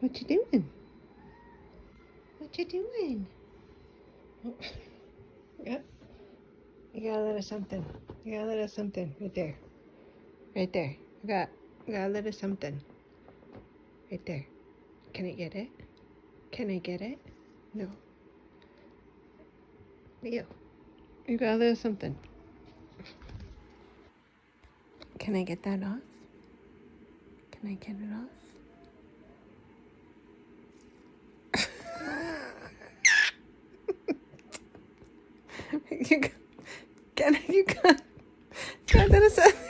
What you doing? What you doing? Oh, yeah. You got a little something. You got a little something right there. Right there. You got a little something. Right there. Can I get it? Can I get it? No. You. You got a little something. Can I get that off? Can I get it off? you got, you got that little something.